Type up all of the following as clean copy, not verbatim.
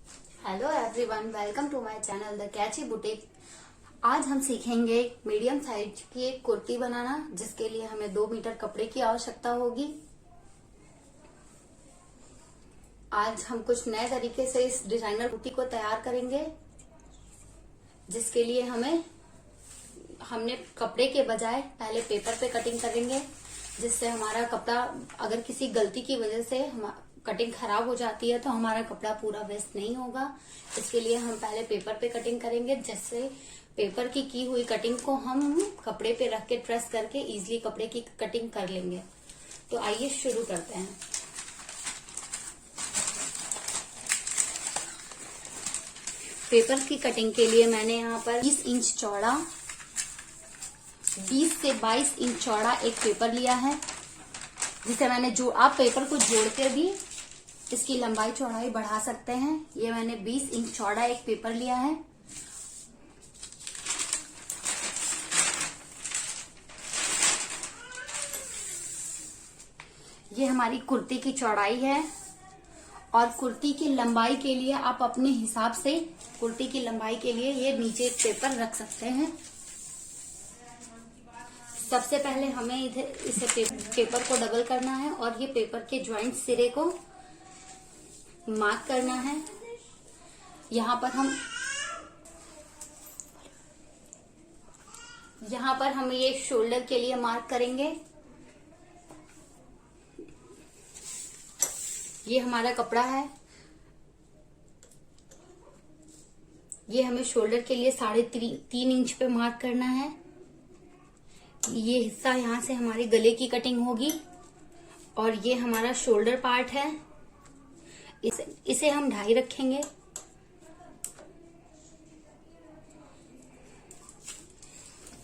Hello everyone, welcome to my channel the catchy boutique. आज हम सीखेंगे मीडियम साइज की एक कुर्ती बनाना, जिसके लिए हमें 2 मीटर कपड़े की आवश्यकता होगी। आज हम कुछ नए तरीके से इस डिजाइनर कुर्ती को तैयार करेंगे, जिसके लिए हमने कपड़े के बजाय पहले पेपर पे कटिंग करेंगे, जिससे हमारा कपड़ा अगर किसी गलती की वजह से कटिंग खराब हो जाती है तो हमारा कपड़ा पूरा वेस्ट नहीं होगा। इसके लिए हम पहले पेपर पे कटिंग करेंगे, जिससे पेपर की हुई कटिंग को हम कपड़े पे रख के ट्रेस करके इजीली कपड़े की कटिंग कर लेंगे। तो आइए शुरू करते हैं। पेपर की कटिंग के लिए मैंने यहाँ पर 20 इंच चौड़ा 20 से 22 इंच चौड़ा एक पेपर लिया है, जिसे मैंने आप पेपर को जोड़ के भी इसकी लंबाई चौड़ाई बढ़ा सकते हैं। ये मैंने 20 इंच चौड़ा एक पेपर लिया है। ये हमारी कुर्ती की चौड़ाई है, और कुर्ती की लंबाई के लिए आप अपने हिसाब से कुर्ती की लंबाई के लिए ये नीचे एक पेपर रख सकते हैं। सबसे पहले हमें इसे पेपर को डबल करना है और ये पेपर के ज्वाइंट सिरे को मार्क करना है। यहाँ पर हम ये शोल्डर के लिए मार्क करेंगे। ये हमारा कपड़ा है, ये हमें शोल्डर के लिए 3.5 इंच पे मार्क करना है। ये हिस्सा यहाँ से हमारे गले की कटिंग होगी, और ये हमारा शोल्डर पार्ट है। इसे हम 2.5 रखेंगे।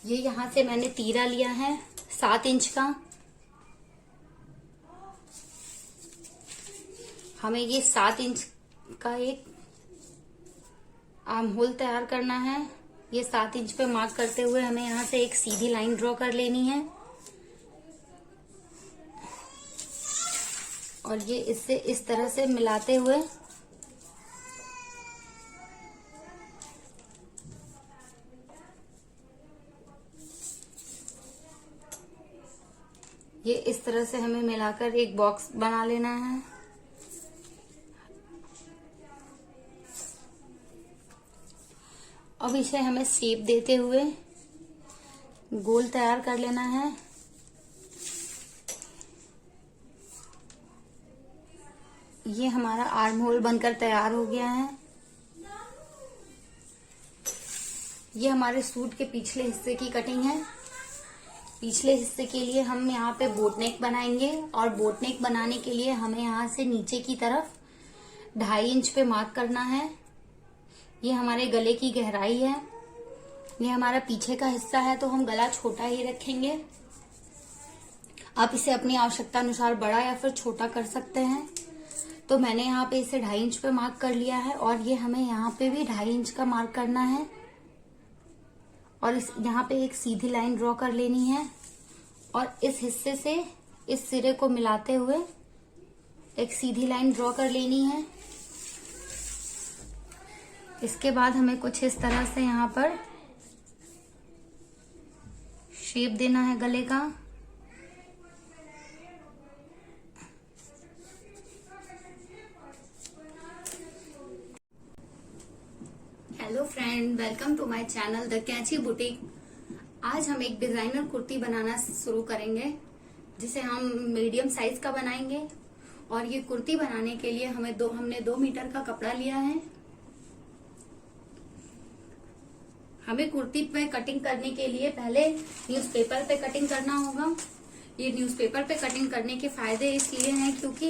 ये यहाँ से मैंने तीरा लिया है 7 इंच का। हमें ये 7 इंच का एक आर्म होल तैयार करना है। ये 7 इंच पे मार्क करते हुए हमें यहाँ से एक सीधी लाइन ड्रॉ कर लेनी है, और ये इससे इस तरह से मिलाते हुए ये इस तरह से हमें मिलाकर एक बॉक्स बना लेना है। अब इसे हमें शेप देते हुए गोल तैयार कर लेना है। ये हमारा आर्म होल बनकर तैयार हो गया है। ये हमारे सूट के पिछले हिस्से की कटिंग है। पिछले हिस्से के लिए हम यहाँ पे बोट नेक बनाएंगे, और बोट नेक बनाने के लिए हमें यहाँ से नीचे की तरफ 2.5 इंच पे मार्क करना है। ये हमारे गले की गहराई है। ये हमारा पीछे का हिस्सा है, तो हम गला छोटा ही रखेंगे। आप इसे अपनी आवश्यकता अनुसार बड़ा या फिर छोटा कर सकते हैं। तो मैंने यहाँ पे इसे 2.5 इंच पे मार्क कर लिया है, और ये हमें यहाँ पे भी 2.5 इंच का मार्क करना है, और यहाँ पे एक सीधी लाइन ड्रॉ कर लेनी है, और इस हिस्से से इस सिरे को मिलाते हुए एक सीधी लाइन ड्रॉ कर लेनी है। इसके बाद हमें कुछ इस तरह से यहाँ पर शेप देना है गले का। Hello friend, welcome to my channel the catchy boutique. आज हम एक डिजाइनर कुर्ती बनाना शुरू करेंगे, जिसे हम मीडियम साइज का बनाएंगे। और ये कुर्ती बनाने के लिए हमने 2 मीटर का कपड़ा लिया है। हमें कुर्ती पे कटिंग करने के लिए पहले न्यूज़पेपर पे कटिंग करना होगा। ये न्यूज़पेपर पे कटिंग करने के फायदे इसलिए हैं क्योंकि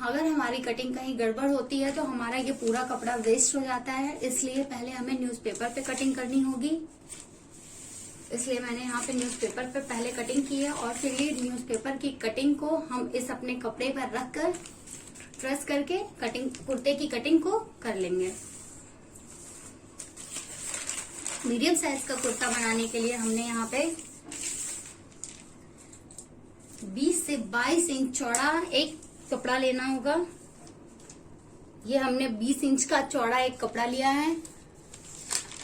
अगर हमारी कटिंग कहीं गड़बड़ होती है तो हमारा ये पूरा कपड़ा वेस्ट हो जाता है। इसलिए पहले हमें न्यूज़पेपर पे कटिंग करनी होगी। इसलिए मैंने यहाँ पे न्यूज़पेपर पे पहले कटिंग की है, और फिर ये न्यूज़पेपर की कटिंग को हम इस अपने कपड़े पर रखकर ट्रेस करके कुर्ते की कटिंग को कर लेंगे। मीडियम साइज का कुर्ता बनाने के लिए हमने यहाँ पे 20 से 22 इंच चौड़ा एक कपड़ा लेना होगा। ये हमने 20 इंच का चौड़ा एक कपड़ा लिया है।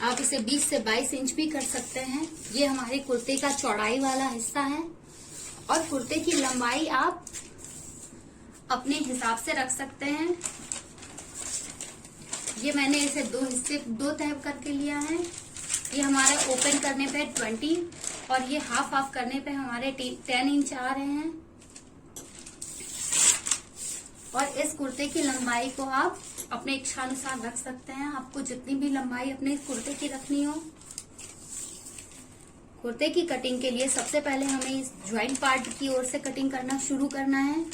आप इसे 20 से 22 इंच भी कर सकते हैं। ये हमारे कुर्ते का चौड़ाई वाला हिस्सा है और कुर्ते की लंबाई आप अपने हिसाब से रख सकते हैं। ये मैंने इसे दो तह करके लिया है। ये हमारे ओपन करने पे 20 और ये हाफ करने पे हमारे 10 इंच आ रहे हैं। और इस कुर्ते की लंबाई को आप अपने इच्छानुसार रख सकते हैं। आपको जितनी भी लंबाई अपने कुर्ते की रखनी हो। कुर्ते की कटिंग के लिए सबसे पहले हमें इस ज्वाइंट पार्ट की ओर से कटिंग करना शुरू करना है।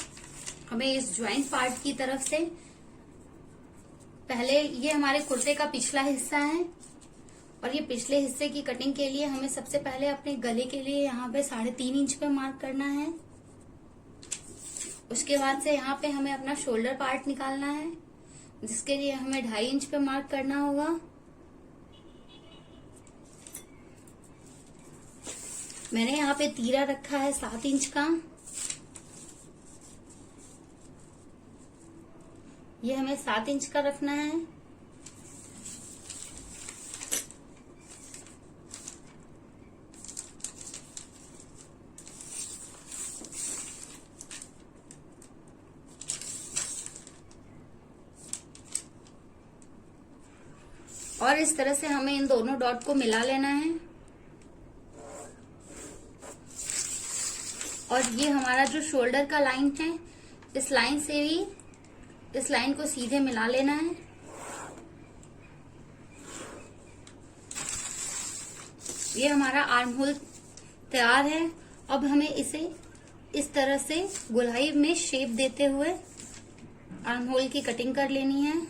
हमें इस ज्वाइंट पार्ट की तरफ से पहले, ये हमारे कुर्ते का पिछला हिस्सा है और ये पिछले हिस्से की कटिंग के लिए हमें सबसे पहले अपने गले के लिए यहाँ पे 3.5 इंच पे मार्क करना है। उसके बाद से यहाँ पे हमें अपना शोल्डर पार्ट निकालना है, जिसके लिए हमें 2.5 इंच पे मार्क करना होगा। मैंने यहाँ पे तीरा रखा है 7 इंच का। ये हमें 7 इंच का रखना है। और इस तरह से हमें इन दोनों डॉट को मिला लेना है। और ये हमारा जो शोल्डर का लाइन है, इस लाइन से भी इस लाइन को सीधे मिला लेना है। ये हमारा आर्म होल तैयार है। अब हमें इसे इस तरह से गोलाई में शेप देते हुए आर्म होल की कटिंग कर लेनी है।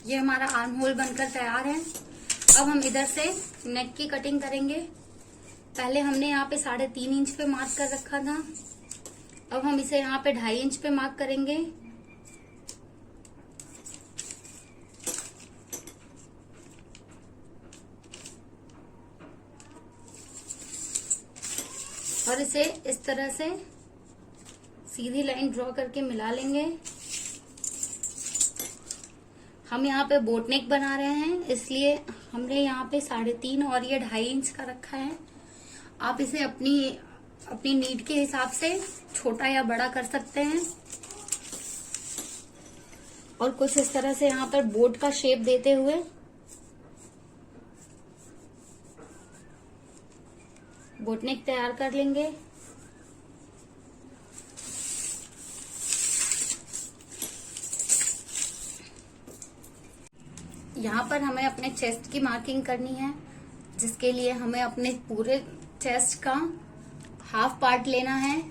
ये हमारा आर्म होल बनकर तैयार है। अब हम इधर से नेक की कटिंग करेंगे। पहले हमने यहाँ पे 3.5 इंच पे मार्क कर रखा था। अब हम इसे यहाँ पे 2.5 इंच पे मार्क करेंगे। और इसे इस तरह से सीधी लाइन ड्रॉ करके मिला लेंगे। हम यहाँ पे बोट नेक बना रहे हैं, इसलिए हमने यहाँ पे 3.5 और ये 2.5 इंच का रखा है। आप इसे अपनी नीड के हिसाब से छोटा या बड़ा कर सकते हैं। और कुछ इस तरह से यहाँ पर बोट का शेप देते हुए बोट नेक तैयार कर लेंगे। यहाँ पर हमें अपने चेस्ट की मार्किंग करनी है, जिसके लिए हमें अपने पूरे चेस्ट का हाफ पार्ट लेना है।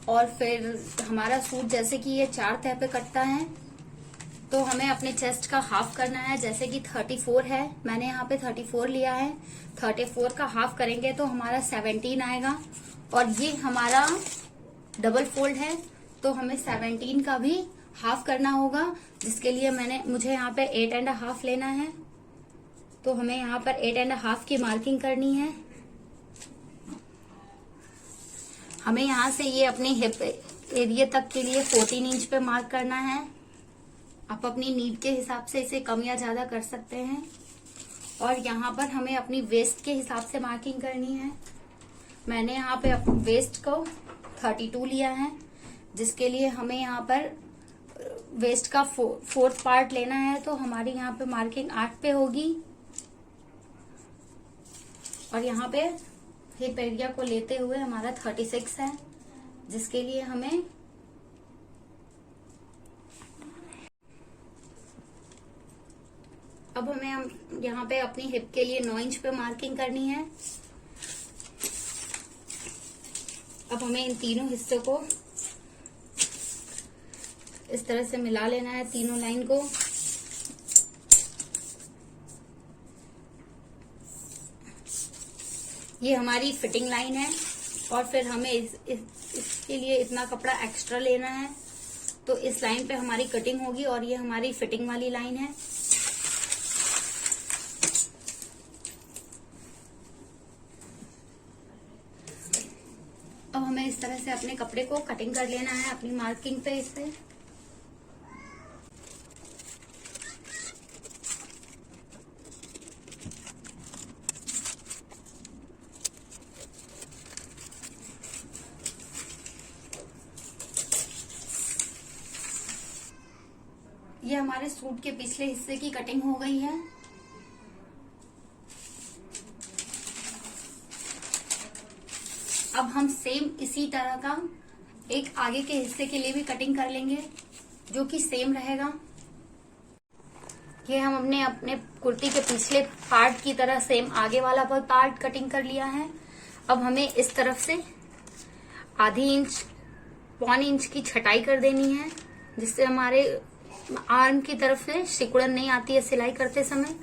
और फिर हमारा सूट जैसे कि ये 4 तह पे कटता है, तो हमें अपने चेस्ट का हाफ करना है। जैसे कि 34 है, मैंने यहाँ पे 34 लिया है। 34 का हाफ करेंगे तो हमारा 17 आएगा। और ये हमारा डबल फोल्ड है, तो हमें 17 का भी हाफ करना होगा, जिसके लिए मुझे यहाँ पे 8.5 लेना है। तो हमें यहाँ पर 8.5 की मार्किंग करनी है। हमें यहाँ से ये अपने हिप एरिया तक के लिए 14 इंच पे मार्क करना है। आप अपनी नीड के हिसाब से इसे कम या ज्यादा कर सकते हैं। और यहाँ पर हमें अपनी वेस्ट के हिसाब से मार्किंग करनी है। मैंने यहाँ पे वेस्ट को 32 लिया है, जिसके लिए हमें यहाँ पर वेस्ट का 4th पार्ट लेना है। तो हमारी यहाँ पे मार्किंग 8 पे होगी। और यहाँ पे हिप एरिया को लेते हुए हमारा 36 है, जिसके लिए हमें हम यहाँ पे अपनी हिप के लिए 9 इंच पे मार्किंग करनी है। अब हमें इन तीनों हिस्सों को इस तरह से मिला लेना है, तीनों लाइन को। ये हमारी फिटिंग लाइन है। और फिर हमें इसके लिए इतना कपड़ा एक्स्ट्रा लेना है, तो इस लाइन पे हमारी कटिंग होगी। और ये हमारी फिटिंग वाली लाइन है। इस तरह से अपने कपड़े को कटिंग कर लेना है अपनी मार्किंग पे इस पे। ये हमारे सूट के पिछले हिस्से की कटिंग हो गई है। अब हम सेम इसी तरह का एक आगे के हिस्से के लिए भी कटिंग कर लेंगे जो कि सेम रहेगा। ये हम अपने अपने कुर्ती के पिछले पार्ट की तरह सेम आगे वाला पार्ट कटिंग कर लिया है। अब हमें इस तरफ से आधी इंच पौन इंच की छटाई कर देनी है, जिससे हमारे आर्म की तरफ से सिकुड़न नहीं आती है सिलाई करते समय।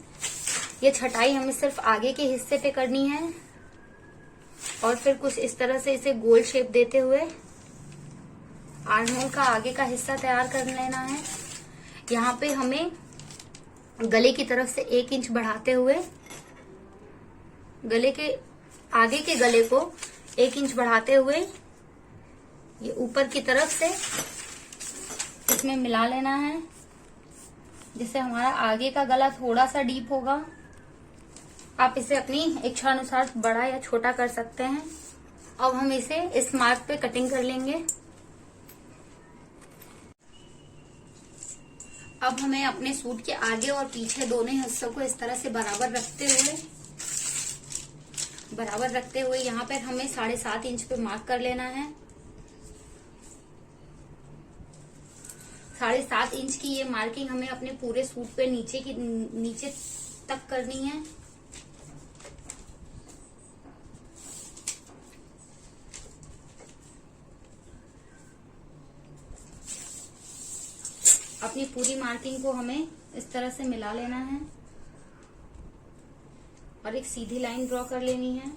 ये छटाई हमें सिर्फ आगे के हिस्से पे करनी है और फिर कुछ इस तरह से इसे गोल शेप देते हुए आर्म होल का आगे का हिस्सा तैयार कर लेना है। यहाँ पे हमें गले की तरफ से 1 इंच बढ़ाते हुए गले के आगे के गले को 1 इंच बढ़ाते हुए ये ऊपर की तरफ से इसमें मिला लेना है, जिससे हमारा आगे का गला थोड़ा सा डीप होगा। आप इसे अपनी इच्छा अनुसार बड़ा या छोटा कर सकते हैं। अब हम इसे इस मार्क पे कटिंग कर लेंगे। अब हमें अपने सूट के आगे और पीछे दोनों हिस्सों को इस तरह से बराबर रखते हुए यहाँ पर हमें 7.5 इंच पे मार्क कर लेना है। 7.5 इंच की ये मार्किंग हमें अपने पूरे सूट पे नीचे तक करनी है। अपनी पूरी मार्किंग को हमें इस तरह से मिला लेना है और एक सीधी लाइन ड्रॉ कर लेनी है।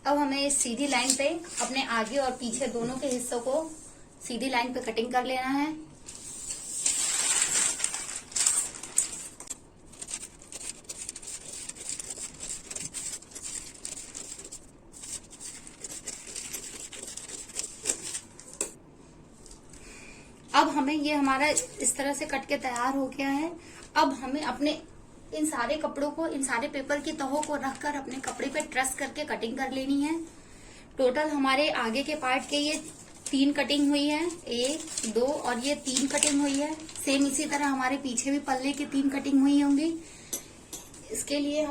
अब हमें इस सीधी लाइन पे अपने आगे और पीछे दोनों के हिस्सों को सीधी लाइन पे कटिंग कर लेना है। अब हमें ये हमारा इस तरह से कट के तैयार हो गया है। अब हमें अपने इन सारे कपड़ों को, इन सारे पेपर की तहों को रखकर अपने कपड़े पे ट्रेस करके कटिंग कर लेनी है। टोटल हमारे आगे के पार्ट के ये 3 कटिंग हुई है, 1, 2 और ये 3 कटिंग हुई है। सेम इसी तरह हमारे पीछे भी पल्ले की 3 कटिंग हुई होंगी। इसके लिए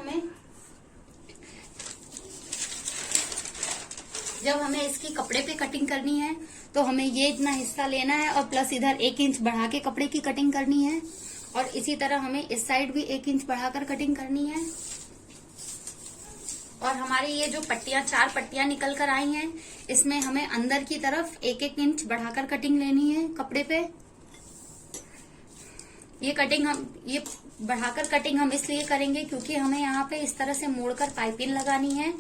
जब हमें इसकी कपड़े पे कटिंग करनी है तो हमें ये इतना हिस्सा लेना है और प्लस इधर 1 इंच बढ़ा के कपड़े की कटिंग करनी है और इसी तरह हमें इस साइड भी 1 इंच बढ़ाकर कटिंग करनी है। और हमारी ये जो पट्टियां 4 पट्टियां निकल कर आई हैं, इसमें हमें अंदर की तरफ 1-1 इंच बढ़ाकर कटिंग लेनी है कपड़े पे। ये बढ़ाकर कटिंग हम इसलिए करेंगे क्योंकि हमें यहाँ पे इस तरह से मोड़कर पाइपिंग लगानी है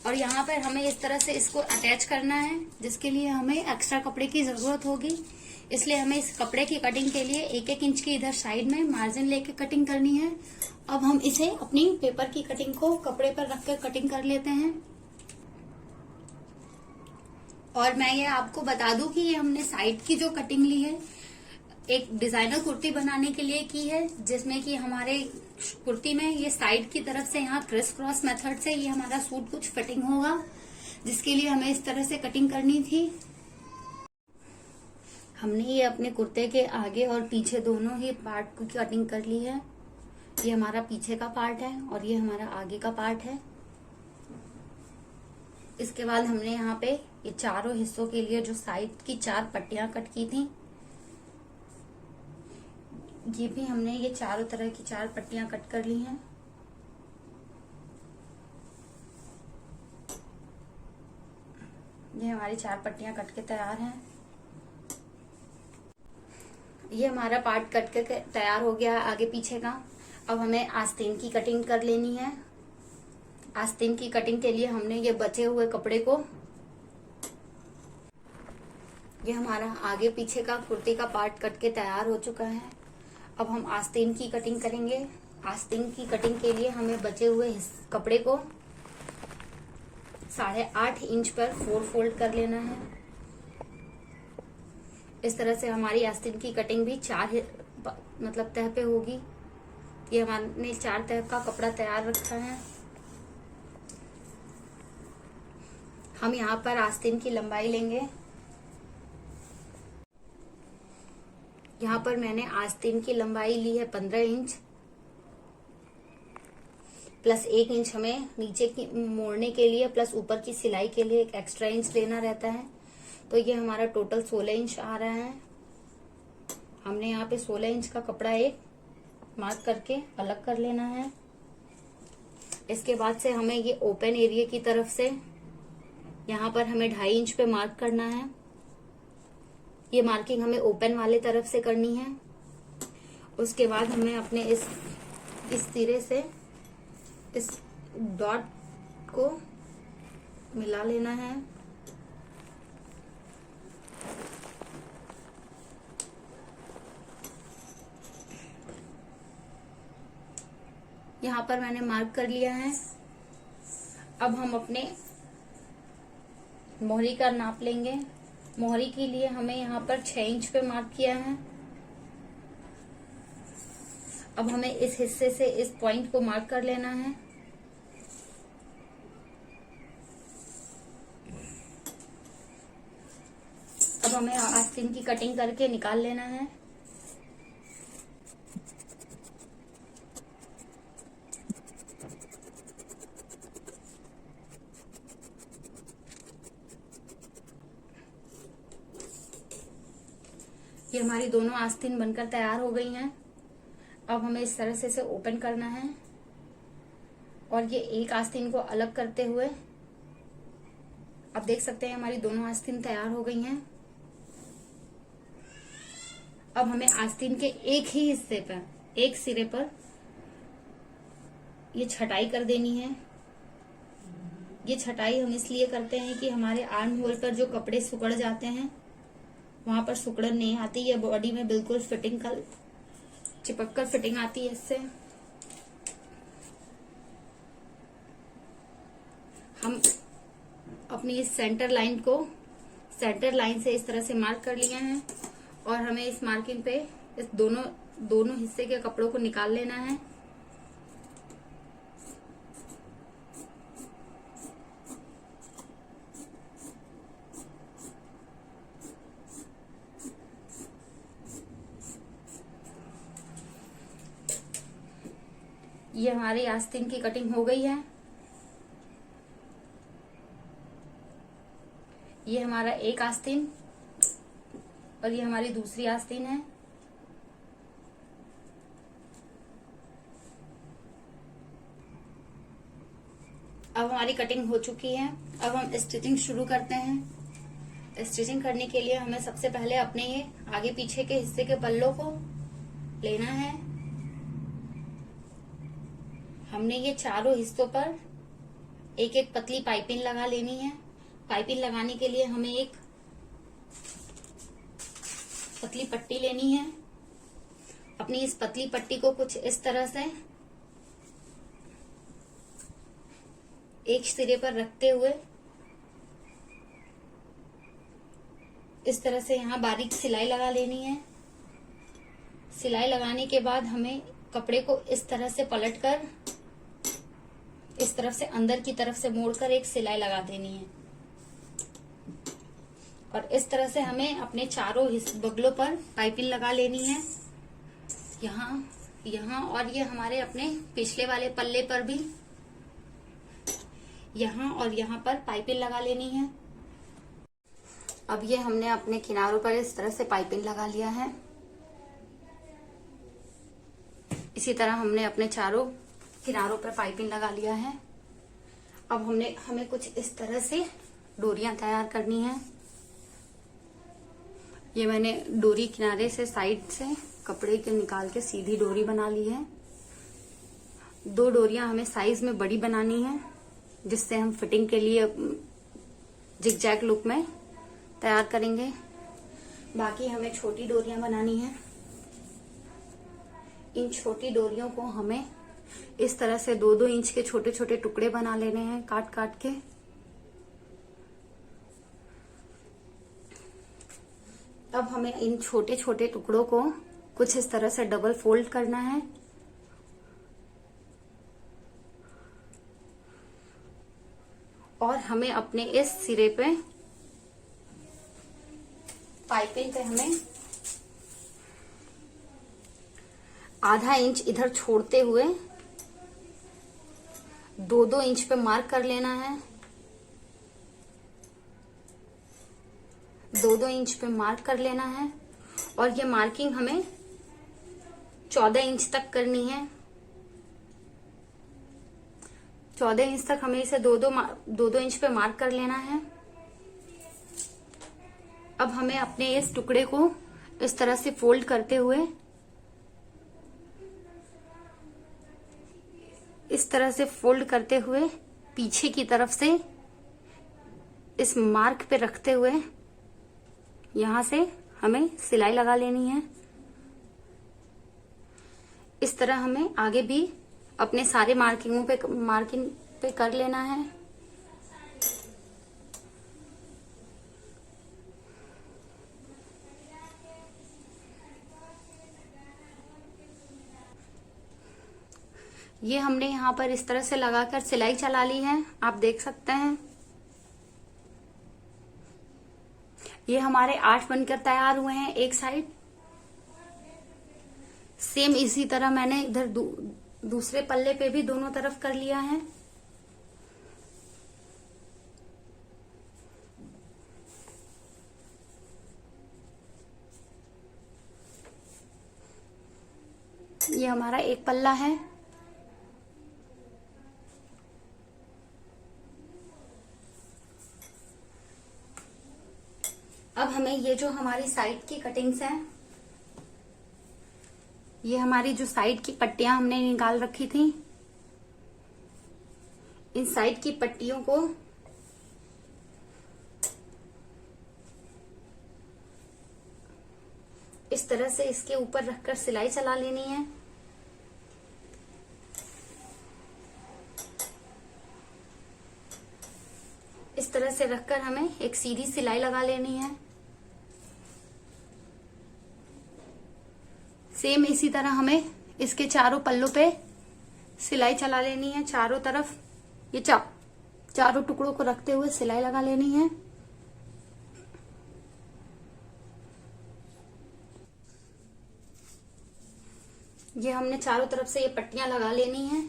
और यहाँ पर हमें इस तरह से इसको अटैच करना है, जिसके लिए हमें एक्स्ट्रा कपड़े की जरूरत होगी। इसलिए हमें इस कपड़े की कटिंग के लिए 1-1 इंच की इधर साइड में मार्जिन लेके कटिंग करनी है। अब हम इसे अपनी पेपर की कटिंग को कपड़े पर रखकर कटिंग कर लेते हैं। और मैं ये आपको बता दूं कि ये हमने साइड की जो कटिंग ली है एक डिजाइनर कुर्ती बनाने के लिए की है, जिसमें कि हमारे कुर्ती में ये साइड की तरफ से यहाँ क्रिस क्रॉस मेथड से ये हमारा सूट कुछ फिटिंग होगा, जिसके लिए हमें इस तरह से कटिंग करनी थी। हमने ये अपने कुर्ते के आगे और पीछे दोनों ही पार्ट की कटिंग कर ली है। ये हमारा पीछे का पार्ट है और ये हमारा आगे का पार्ट है। इसके बाद हमने यहाँ पे ये चारों हिस्सों के लिए जो साइड की 4 पट्टियां कट की थी, ये भी हमने ये चारों तरह की 4 पट्टियां कट कर ली हैं। ये हमारी 4 पट्टियां कट के तैयार हैं। ये हमारा पार्ट कट कर तैयार हो गया है आगे पीछे का। अब हमें आस्तीन की कटिंग कर लेनी है। आस्तीन की कटिंग के लिए हमने ये बचे हुए कपड़े को, ये हमारा आगे पीछे का कुर्ती का पार्ट कट के तैयार हो चुका है। अब हम आस्तीन की कटिंग करेंगे। आस्तीन की कटिंग के लिए हमें बचे हुए कपड़े को 8.5 इंच पर 4 फोल्ड कर लेना है। इस तरह से हमारी आस्तीन की कटिंग भी 4 मतलब तह पे होगी। ये हमने 4 तह का कपड़ा तैयार रखा है। हम यहाँ पर आस्तीन की लंबाई लेंगे। यहाँ पर मैंने आस्तीन की लंबाई ली है 15 इंच, प्लस 1 इंच हमें नीचे की मोड़ने के लिए प्लस ऊपर की सिलाई के लिए एक एक्स्ट्रा इंच लेना रहता है। तो ये हमारा टोटल 16 इंच आ रहा है। हमने यहाँ पे 16 इंच का कपड़ा एक मार्क करके अलग कर लेना है। इसके बाद से हमें ये ओपन एरिया की तरफ से यहाँ पर हमें 2.5 इंच पे मार्क करना है। ये मार्किंग हमें ओपन वाले तरफ से करनी है। उसके बाद हमें अपने इस सिरे से इस डॉट को मिला लेना है। यहाँ पर मैंने मार्क कर लिया है। अब हम अपने मोहरी का नाप लेंगे। मोहरी के लिए हमें यहाँ पर 6 इंच पे मार्क किया है। अब हमें इस हिस्से से इस पॉइंट को मार्क कर लेना है। अब हमें आस्तीन की कटिंग करके निकाल लेना है। ये हमारी दोनों आस्तीन बनकर तैयार हो गई हैं। अब हमें इस तरह से इसे ओपन करना है और ये एक आस्तीन को अलग करते हुए अब देख सकते हैं हमारी दोनों आस्तीन तैयार हो गई हैं। अब हमें आस्तीन के एक ही हिस्से पर, एक सिरे पर ये छटाई कर देनी है। ये छटाई हम इसलिए करते हैं कि हमारे आर्म होल पर जो कपड़े सिकुड़ जाते हैं वहां पर सिकुड़न नहीं आती। ये बॉडी में बिल्कुल फिटिंग कर चिपक कर फिटिंग आती है। इससे हम अपनी इस सेंटर लाइन को सेंटर लाइन से इस तरह से मार्क कर लिए हैं और हमें इस मार्किंग पे इस दोनों हिस्से के कपड़ों को निकाल लेना है। ये हमारी आस्तीन की कटिंग हो गई है। ये हमारा एक आस्तीन और ये हमारी दूसरी आस्तीन है। अब हमारी कटिंग हो चुकी है। अब हम स्टिचिंग शुरू करते हैं। स्टिचिंग करने के लिए हमें सबसे पहले अपने ये आगे पीछे के हिस्से के पल्लों को लेना है। हमने ये चारों हिस्सों पर एक एक पतली पाइपिंग लगा लेनी है। पाइपिंग लगाने के लिए हमें एक पतली पट्टी लेनी है। अपनी इस पतली पट्टी को कुछ इस तरह से एक सिरे पर रखते हुए इस तरह से यहाँ बारीक सिलाई लगा लेनी है। सिलाई लगाने के बाद हमें कपड़े को इस तरह से पलटकर इस तरफ से अंदर की तरफ से मोड़कर एक सिलाई लगा देनी है और इस तरह से हमें अपने चारों बगलों पर पाइपिंग लगा लेनी है। यहाँ और ये हमारे अपने पिछले वाले पल्ले पर भी यहाँ और यहाँ पर पाइपिंग लगा लेनी है। अब ये हमने अपने किनारों पर इस तरह से पाइपिंग लगा लिया है। इसी तरह हमने अपने चारों किनारों पर पाइपिंग लगा लिया है। अब हमें कुछ इस तरह से डोरियां तैयार करनी है। ये मैंने डोरी किनारे से साइड से कपड़े के निकाल के सीधी डोरी बना ली है। 2 डोरियां हमें साइज में बड़ी बनानी है, जिससे हम फिटिंग के लिए जिगजैग लुक में तैयार करेंगे। बाकी हमें छोटी डोरियां बनानी है। इन छोटी डोरियों को हमें इस तरह से 2-2 इंच के छोटे छोटे टुकड़े बना लेने हैं काट काट के। अब हमें इन छोटे छोटे टुकड़ों को कुछ इस तरह से डबल फोल्ड करना है और हमें अपने इस सिरे पे पाइपिंग पे हमें आधा इंच इधर छोड़ते हुए 2-2 इंच पे मार्क कर लेना है। 2-2 इंच पे मार्क कर लेना है और ये मार्किंग हमें 14 इंच तक करनी है। 14 इंच तक हमें इसे 2-2 इंच पे मार्क कर लेना है। अब हमें अपने इस टुकड़े को इस तरह से फोल्ड करते हुए पीछे की तरफ से इस मार्क पे रखते हुए यहां से हमें सिलाई लगा लेनी है। इस तरह हमें आगे भी अपने सारे मार्किंग पे कर लेना है। ये हमने यहाँ पर इस तरह से लगाकर सिलाई चला ली है, आप देख सकते हैं। ये हमारे 8 बनकर तैयार हुए हैं एक साइड। सेम इसी तरह मैंने इधर दूसरे पल्ले पे भी दोनों तरफ कर लिया है। ये हमारा एक पल्ला है। अब हमें ये जो हमारी साइड की कटिंग्स हैं, ये हमारी जो साइड की पट्टियां हमने निकाल रखी थी, इन साइड की पट्टियों को इस तरह से इसके ऊपर रखकर सिलाई चला लेनी है। इस तरह से रखकर हमें एक सीधी सिलाई लगा लेनी है। सेम इसी तरह हमें इसके चारों पल्लों पे सिलाई चला लेनी है। चारों तरफ ये चारों टुकड़ों को रखते हुए सिलाई लगा लेनी है। ये हमने चारों तरफ से ये पट्टियां लगा लेनी है।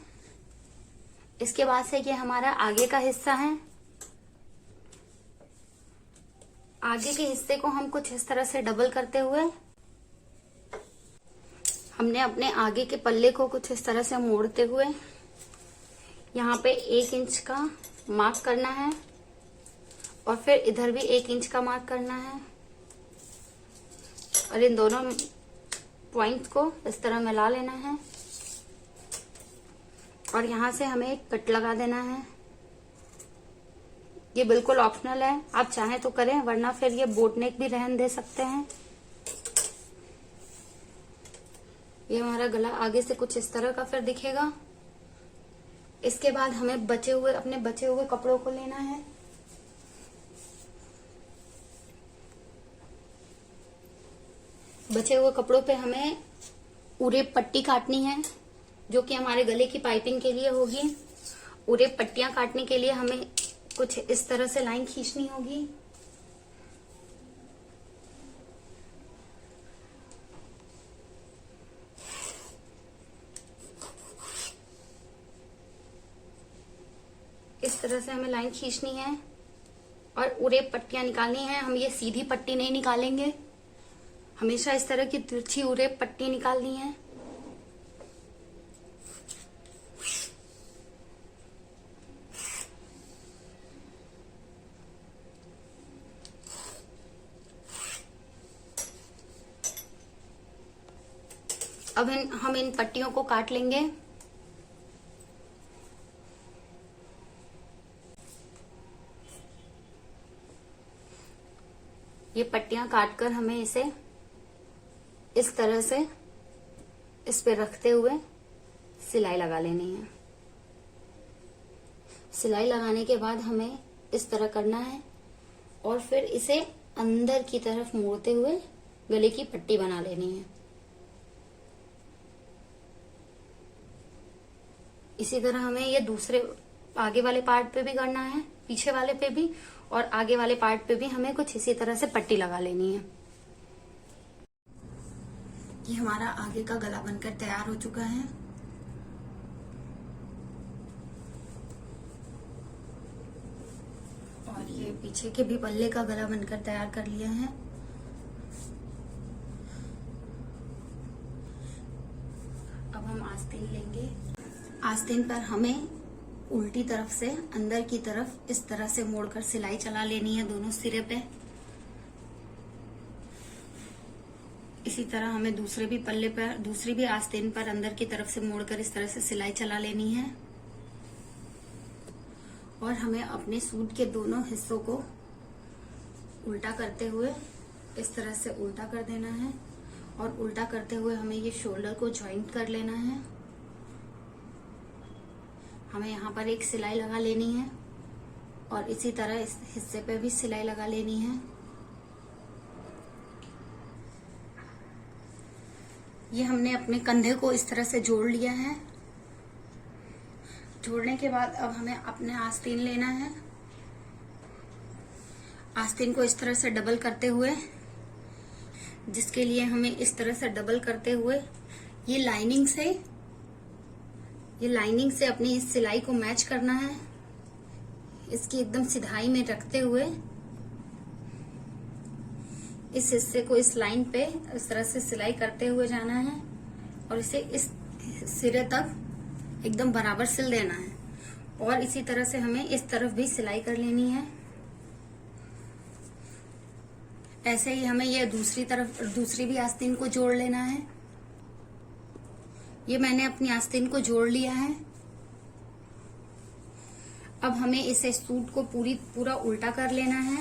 इसके बाद से ये हमारा आगे का हिस्सा है। आगे के हिस्से को हम कुछ इस तरह से डबल करते हुए हमने अपने आगे के पल्ले को कुछ इस तरह से मोड़ते हुए यहाँ पे 1 इंच का मार्क करना है और फिर इधर भी 1 इंच का मार्क करना है और इन दोनों पॉइंट को इस तरह मिला लेना है और यहाँ से हमें एक कट लगा देना है। ये बिल्कुल ऑप्शनल है, आप चाहें तो करें, वरना फिर ये बोट नेक भी रहने दे सकते हैं। ये हमारा गला आगे से कुछ इस तरह का फिर दिखेगा। इसके बाद हमें अपने बचे हुए कपड़ों को लेना है। बचे हुए कपड़ों पे हमें उरेप पट्टी काटनी है, जो कि हमारे गले की पाइपिंग के लिए होगी। उरेप पट्टियां काटने के लिए हमें कुछ इस तरह से लाइन खींचनी होगी। इस तरह से हमें लाइन खींचनी है और उरेप पट्टियां निकालनी है। हम ये सीधी पट्टी नहीं निकालेंगे, हमेशा इस तरह की तिरछी उरेप पट्टी निकालनी है। अब हम इन पट्टियों को काट लेंगे। ये पट्टियां काटकर हमें इसे इस तरह से इस पे रखते हुए सिलाई लगा लेनी है। सिलाई लगाने के बाद हमें इस तरह करना है और फिर इसे अंदर की तरफ मोड़ते हुए गले की पट्टी बना लेनी है। इसी तरह हमें ये दूसरे आगे वाले पार्ट पे भी करना है, पीछे वाले पे भी, और आगे वाले पार्ट पे भी हमें कुछ इसी तरह से पट्टी लगा लेनी है। ये हमारा आगे का गला बनकर तैयार हो चुका है। और ये पीछे के भी पल्ले का गला बनकर तैयार कर लिया है। अब हम आस्तीन लेंगे। आस्तीन पर हमें उल्टी तरफ से अंदर की तरफ इस तरह से मोड़कर सिलाई चला लेनी है दोनों सिरे पे। इसी तरह हमें दूसरे भी पल्ले पर, दूसरी भी आस्तीन पर अंदर की तरफ से मोड़कर इस तरह से सिलाई चला लेनी है। और हमें अपने सूट के दोनों हिस्सों को उल्टा करते हुए इस तरह से उल्टा कर देना है। और उल्टा करते हुए हमें ये शोल्डर को ज्वाइंट कर लेना है। हमें यहाँ पर एक सिलाई लगा लेनी है और इसी तरह इस हिस्से पे भी सिलाई लगा लेनी है। ये हमने अपने कंधे को इस तरह से जोड़ लिया है। जोड़ने के बाद अब हमें अपने आस्तीन लेना है। आस्तीन को इस तरह से डबल करते हुए, जिसके लिए हमें इस तरह से डबल करते हुए ये लाइनिंग से अपनी इस सिलाई को मैच करना है। इसकी एकदम सिधाई में रखते हुए इस हिस्से को इस लाइन पे इस तरह से सिलाई करते हुए जाना है और इसे इस सिरे तक एकदम बराबर सिल देना है। और इसी तरह से हमें इस तरफ भी सिलाई कर लेनी है। ऐसे ही हमें ये दूसरी भी आस्तीन को जोड़ लेना है। ये मैंने अपनी आस्तीन को जोड़ लिया है। अब हमें इसे सूट को पूरा उल्टा कर लेना है।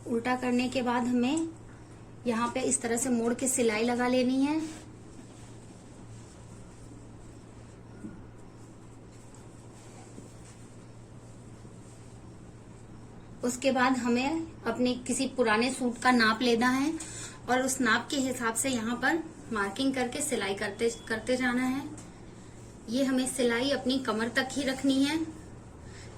उल्टा करने के बाद हमें यहाँ पे इस तरह से मोड़ के सिलाई लगा लेनी है। उसके बाद हमें अपने किसी पुराने सूट का नाप लेना है और उस नाप के हिसाब से यहाँ पर मार्किंग करके सिलाई करते जाना है। ये हमें सिलाई अपनी कमर तक ही रखनी है।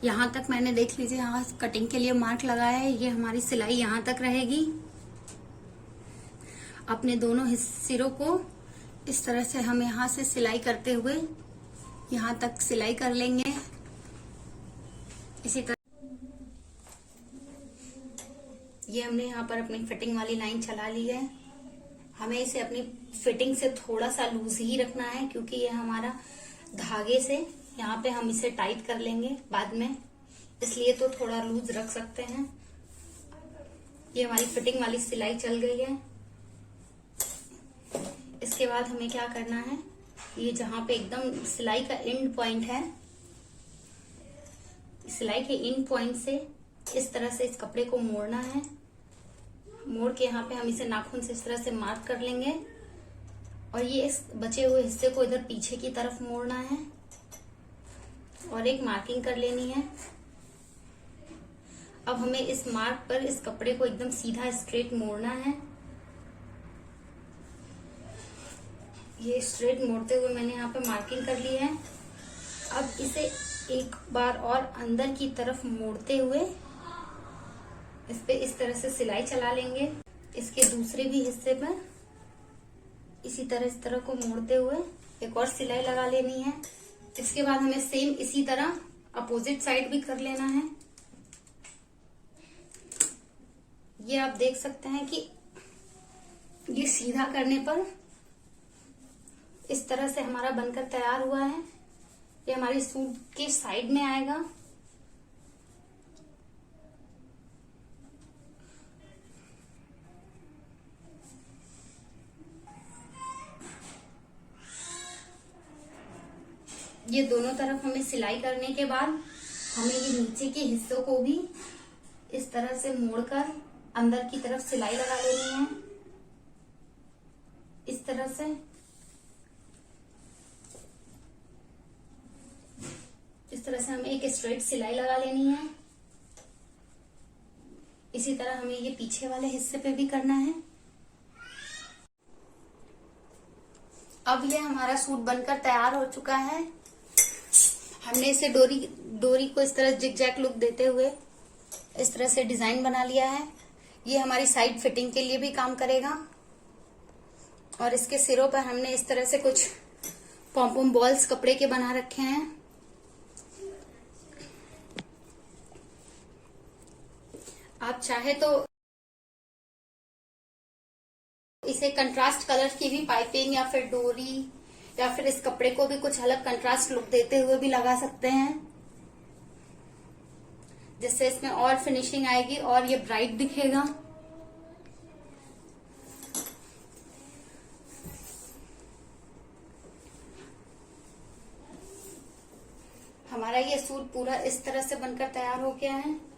यहाँ तक मैंने देख लीजिए यहाँ कटिंग के लिए मार्क लगाया है। ये हमारी सिलाई यहाँ तक रहेगी। अपने दोनों सिरों को इस तरह से हम यहाँ से सिलाई करते हुए यहाँ तक सिलाई कर लेंगे। इसी तरह ये हमने यहाँ पर अपनी फिटिंग वाली लाइन चला ली है। हमें इसे अपनी फिटिंग से थोड़ा सा लूज ही रखना है, क्योंकि ये हमारा धागे से यहाँ पे हम इसे टाइट कर लेंगे बाद में, इसलिए तो थोड़ा लूज रख सकते हैं। ये हमारी फिटिंग वाली सिलाई चल गई है। इसके बाद हमें क्या करना है, ये जहाँ पे एकदम सिलाई का एंड पॉइंट है, सिलाई के एंड पॉइंट से इस तरह से इस कपड़े को मोड़ना है। मोड़ के यहाँ पे हम इसे नाखून से इस तरह से मार्क कर लेंगे और ये इस बचे हुए हिस्से को इधर पीछे की तरफ मोड़ना है और एक मार्किंग कर लेनी है। अब हमें इस मार्क पर इस कपड़े को एकदम सीधा स्ट्रेट मोड़ना है। ये स्ट्रेट मोड़ते हुए मैंने यहाँ पे मार्किंग कर ली है। अब इसे एक बार और अंदर की तरफ मोड़ते हुए इस पे इस तरह से सिलाई चला लेंगे। इसके दूसरे भी हिस्से पर इस तरह को मोड़ते हुए एक और सिलाई लगा लेनी है। इसके बाद हमें सेम इसी तरह अपोजिट साइड भी कर लेना है। ये आप देख सकते हैं कि ये सीधा करने पर इस तरह से हमारा बनकर तैयार हुआ है। ये हमारी सूट के साइड में आएगा। ये दोनों तरफ हमें सिलाई करने के बाद हमें ये नीचे के हिस्सों को भी इस तरह से मोड़कर अंदर की तरफ सिलाई लगा लेनी है, इस तरह से। इस तरह से हमें एक स्ट्रेट सिलाई लगा लेनी है। इसी तरह हमें ये पीछे वाले हिस्से पे भी करना है। अब ये हमारा सूट बनकर तैयार हो चुका है। हमने इसे डोरी को इस तरह जिग-जैग लुक देते हुए इस तरह से डिजाइन बना लिया है। ये हमारी साइड फिटिंग के लिए भी काम करेगा। और इसके सिरों पर हमने इस तरह से कुछ पॉम-पॉम बॉल्स कपड़े के बना रखे हैं। आप चाहे तो इसे कंट्रास्ट कलर की भी पाइपिंग या फिर डोरी या फिर इस कपड़े को भी कुछ अलग कंट्रास्ट लुक देते हुए भी लगा सकते हैं, जिससे इसमें और फिनिशिंग आएगी और ये ब्राइट दिखेगा। हमारा ये सूट पूरा इस तरह से बनकर तैयार हो गया है।